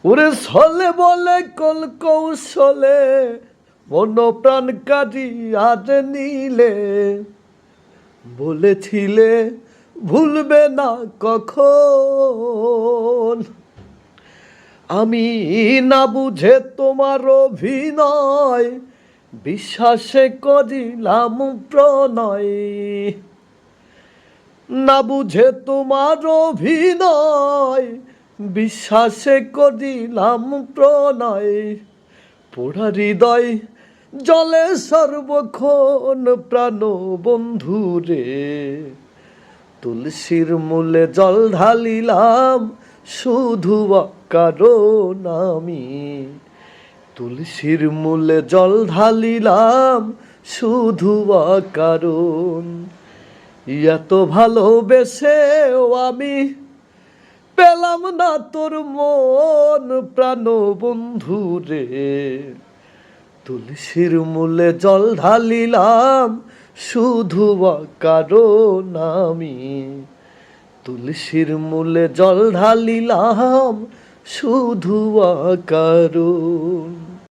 ওরে ছলে বলে কল কৌশলে মন প্রাণ কাটিয়া নিলে, বলেছিলে ভুলবে না কখন। আমি না বুঝে তোমার অভিনয় বিশ্বাসে করিলাম প্রণয়। না বুঝে তোমার অভিনয় বিশ্বাসে করিলাম প্রণয়। পোড়া হৃদয় জলে সর্বক্ষণ প্রাণ বন্ধুরে, তুলসীর মূলে জল ঢালিলাম শুধু কারণ আমি। তুলসীর মূলে জল ঢালিলাম শুধু কারণ। এত ভালোবেসেও আমি পেলাম না তোর মন প্রাণ বন্ধুরে, তুলসীর মূলে জল ঢালিলাম শুধু কারণ আমি। তুলসীর মূলে জল ঢালিলাম শুধু কারণ।